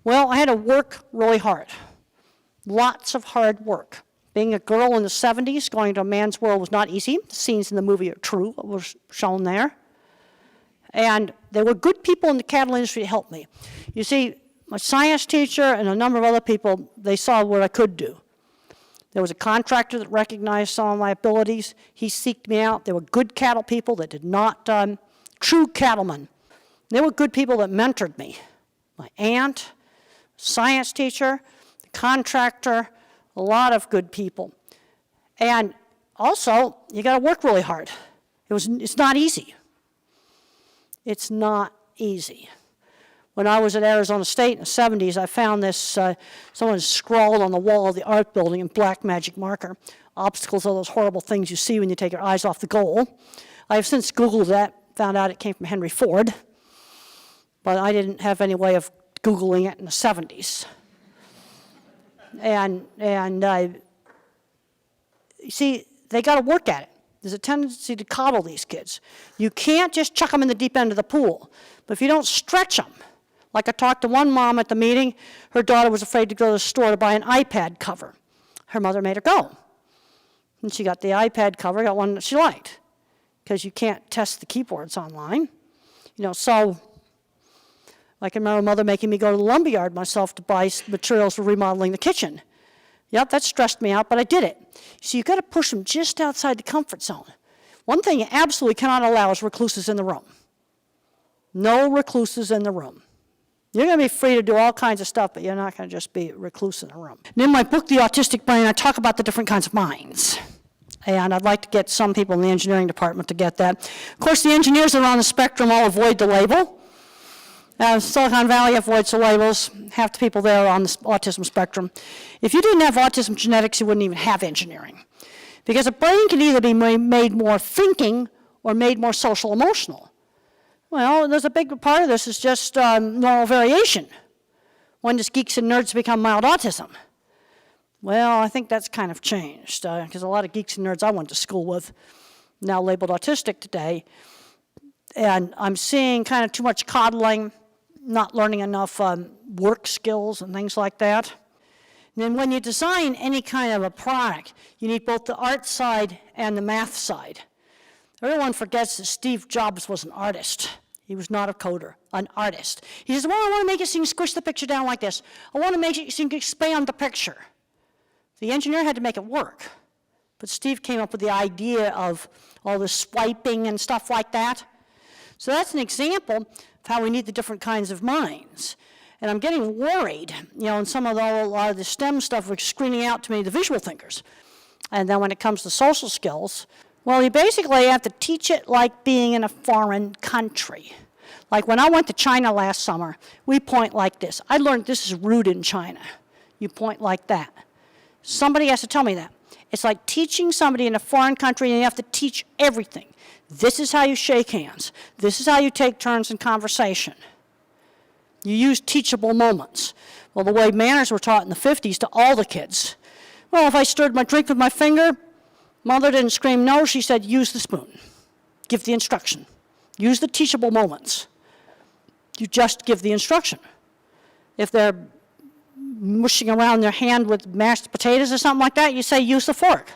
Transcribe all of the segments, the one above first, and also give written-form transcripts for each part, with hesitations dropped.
Well, I had to work really hard. Lots of hard work. Being a girl in the 70s, going to a man's world was not easy. The scenes in the movie are true, what was shown there. And there were good people in the cattle industry to help me. You see, my science teacher and a number of other people, they saw what I could do. There was a contractor that recognized some of my abilities. He seeked me out. There were good cattle people that did not, true cattlemen. There were good people that mentored me. My aunt, science teacher, the contractor, a lot of good people. And also, you got to work really hard. It's not easy. It's not easy. When I was at Arizona State in the 70s, I found this, someone scrawled on the wall of the art building in black magic marker. Obstacles are those horrible things you see when you take your eyes off the goal. I have since Googled that, found out it came from Henry Ford, but I didn't have any way of Googling it in the 70s. And you see, they got to work at it. There's a tendency to coddle these kids. You can't just chuck them in the deep end of the pool. But if you don't stretch them, like I talked to one mom at the meeting, her daughter was afraid to go to the store to buy an iPad cover. Her mother made her go. And she got the iPad cover, got one that she liked, because you can't test the keyboards online. So I can remember mother making me go to the lumberyard myself to buy materials for remodeling the kitchen. Yep, that stressed me out, but I did it. So you've got to push them just outside the comfort zone. One thing you absolutely cannot allow is recluses in the room. No recluses in the room. You're going to be free to do all kinds of stuff, but you're not going to just be a recluse in a room. And in my book, The Autistic Brain, I talk about the different kinds of minds. And I'd like to get some people in the engineering department to get that. Of course, the engineers that are on the spectrum all avoid the label. Silicon Valley avoids the labels. Half the people there are on the autism spectrum. If you didn't have autism genetics, you wouldn't even have engineering. Because a brain can either be made more thinking or made more social emotional. Well, there's a big part of this is just normal variation. When does geeks and nerds become mild autism? Well, I think that's kind of changed, because a lot of geeks and nerds I went to school with, now labeled autistic today, and I'm seeing kind of too much coddling, not learning enough work skills and things like that. And then when you design any kind of a product, you need both the art side and the math side. Everyone forgets that Steve Jobs was an artist. He was not a coder, an artist. He says, well, I want to make it so you can squish the picture down like this. I want to make it so you can expand the picture. The engineer had to make it work. But Steve came up with the idea of all the swiping and stuff like that. So that's an example of how we need the different kinds of minds. And I'm getting worried, in a lot of the STEM stuff, we're screening out to me the visual thinkers. And then when it comes to social skills, well, you basically have to teach it like being in a foreign country. Like when I went to China last summer, we point like this. I learned this is rude in China. You point like that. Somebody has to tell me that. It's like teaching somebody in a foreign country, and you have to teach everything. This is how you shake hands. This is how you take turns in conversation. You use teachable moments. Well, the way manners were taught in the 50s to all the kids. Well, if I stirred my drink with my finger, mother didn't scream no, she said use the spoon. Give the instruction. Use the teachable moments. You just give the instruction. If they're mushing around their hand with mashed potatoes or something like that, you say use the fork.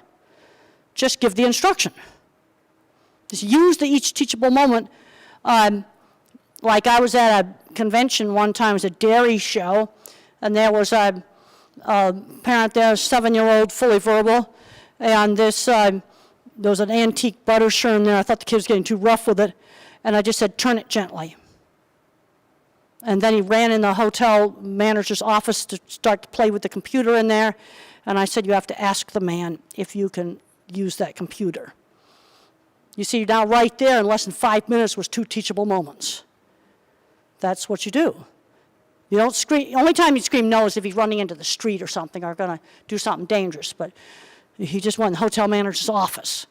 Just give the instruction. Just use each teachable moment. Like I was at a convention one time, it was a dairy show, and there was a parent there, a 7-year-old, fully verbal, and there was an antique butter churn there. I thought the kid was getting too rough with it, and I just said, turn it gently. And then he ran in the hotel manager's office to start to play with the computer in there, and I said, you have to ask the man if you can use that computer. You see, now right there, in less than 5 minutes was 2 teachable moments. That's what you do. You don't scream. The only time you scream no is if he's running into the street or something or going to do something dangerous. But he just went in the hotel manager's office.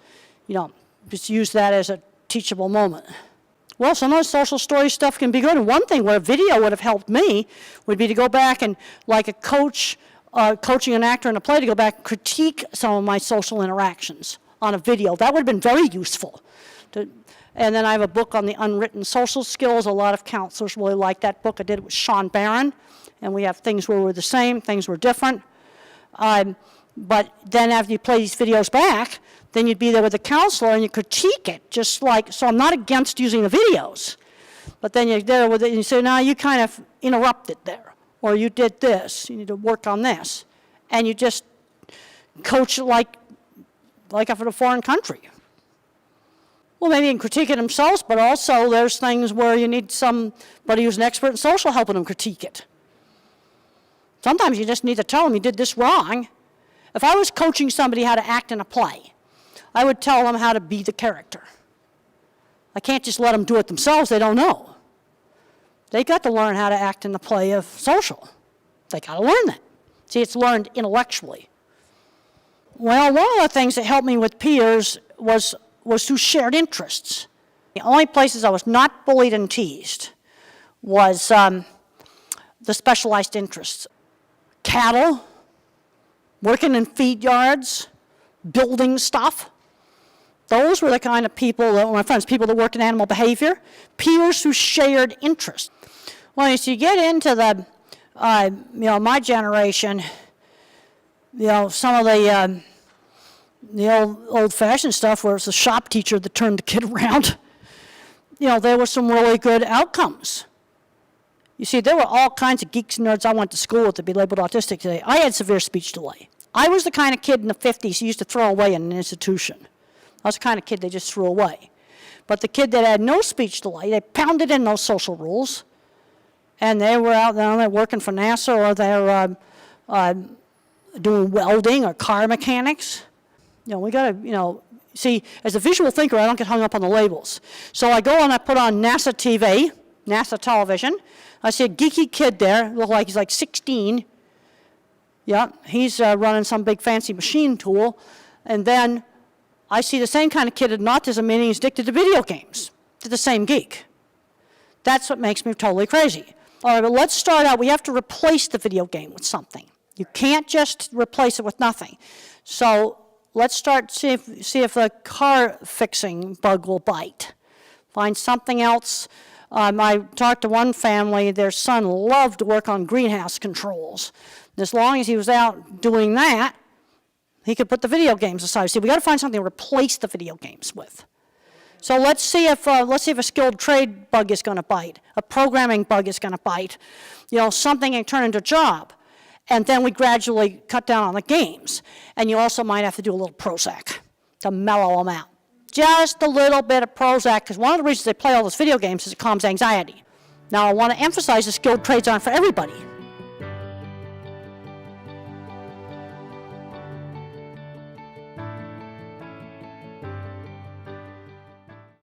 Just use that as a teachable moment. Well, some of the social story stuff can be good. And one thing where a video would have helped me would be to go back and, like a coach coaching an actor in a play, to go back and critique some of my social interactions on a video. That would have been very useful. And then I have a book on the unwritten social skills. A lot of counselors really like that book. I did it with Sean Barron, and we have things where we're the same, things where we're different. But then after you play these videos back, then you'd be there with the counselor and you critique it, just like, so I'm not against using the videos, but then you're there with it and you say, no, you kind of interrupted there, or you did this, you need to work on this. And you just coach it like for a foreign country. Well, maybe you can critique it themselves, but also there's things where you need somebody who's an expert in social helping them critique it. Sometimes you just need to tell them you did this wrong. If I was coaching somebody how to act in a play, I would tell them how to be the character. I can't just let them do it themselves, they don't know. They got to learn how to act in the play of social. They got to learn that. See, it's learned intellectually. Well, one of the things that helped me with peers was through shared interests. The only places I was not bullied and teased was the specialized interests. Cattle, working in feed yards, building stuff. Those were the kind of people that were my friends, people that worked in animal behavior, peers who shared interests. Well, as you get into the, my generation, some of the old-fashioned stuff where it's the shop teacher that turned the kid around, there were some really good outcomes. You see, there were all kinds of geeks and nerds I went to school with to be labeled autistic today. I had severe speech delay. I was the kind of kid in the 50s who used to throw away in an institution. I was the kind of kid they just threw away. But the kid that had no speech delay, they pounded in those social rules, and they were out there working for NASA, or they're doing welding or car mechanics. We got to, see, as a visual thinker, I don't get hung up on the labels. So I go and I put on NASA TV, NASA television. I see a geeky kid there, look like he's like 16. Yeah, he's running some big fancy machine tool. And then I see the same kind of kid at an autism meeting who's addicted to video games, to the same geek. That's what makes me totally crazy. All right, but let's start out. We have to replace the video game with something. You can't just replace it with nothing. So let's start, see if a car fixing bug will bite. Find something else. I talked to one family, their son loved to work on greenhouse controls. As long as he was out doing that, he could put the video games aside. See, we got to find something to replace the video games with. So let's see if a skilled trade bug is going to bite, a programming bug is going to bite, something can turn into a job. And then we gradually cut down on the games. And you also might have to do a little Prozac to mellow them out. Just a little bit of Prozac, because one of the reasons they play all those video games is it calms anxiety. Now, I want to emphasize the skilled trades aren't for everybody.